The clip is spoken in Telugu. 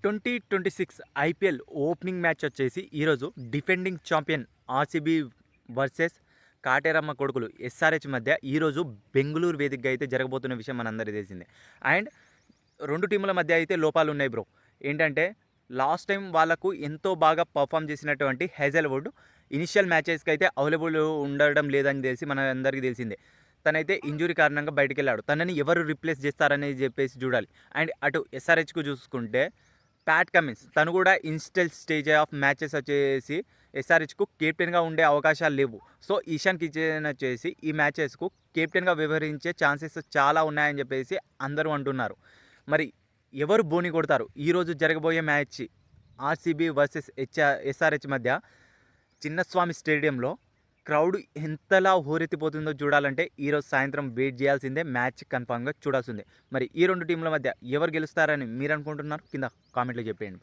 2026 ఐపీఎల్ ఓపెనింగ్ మ్యాచ్ వచ్చేసి ఈరోజు defending champion RCB versus Kateramma కొడుకులు ఎస్ఆర్హెచ్ మధ్య ఈరోజు బెంగళూరు వేదికగా అయితే జరగబోతున్న విషయం మనందరికీ తెలిసిందే. అండ్ రెండు టీముల మధ్య అయితే లోపాలు ఉన్నాయి బ్రో. ఏంటంటే లాస్ట్ టైం వాళ్ళకు ఎంతో బాగా పర్ఫామ్ చేసినటువంటి హేజల్వుడ్ ఇనిషియల్ మ్యాచెస్కి అయితే అవైలబుల్ ఉండడం లేదని తెలిసి మన అందరికీ తెలిసిందే. తనైతే ఇంజురీ కారణంగా బయటికి వెళ్ళాడు. తనని ఎవరు రిప్లేస్ చేస్తారనేది చెప్పేసి చూడాలి. అండ్ అటు ఎస్ఆర్హెచ్కు చూసుకుంటే ప్యాట్ కమిన్స్ తను కూడా ఇన్స్టల్ స్టేజ్ ఆఫ్ మ్యాచెస్ వచ్చేసి ఎస్ఆర్హెచ్కు కెప్టెన్గా ఉండే అవకాశాలు లేవు. సో ఈశాన్ కిచెన్ వచ్చేసి ఈ మ్యాచెస్కు కెప్టెన్గా వ్యవహరించే ఛాన్సెస్ చాలా ఉన్నాయని చెప్పేసి అందరూ అంటున్నారు. మరి ఎవరు బోని కొడతారు? ఈరోజు జరగబోయే మ్యాచ్ ఆర్సీబీ వర్సెస్ ఎస్ఆర్హెచ్ మధ్య చిన్నస్వామి స్టేడియంలో క్రౌడ్ ఎంతలా హోరెత్తిపోతుందో చూడాలంటే ఈరోజు సాయంత్రం వెయిట్ చేయాల్సిందే. మ్యాచ్ కన్ఫామ్గా చూడాల్సిందే. మరి ఈ రెండు టీంల మధ్య ఎవరు గెలుస్తారని మీరు అనుకుంటున్నారు? కింద కామెంట్లో చెప్పేయండి.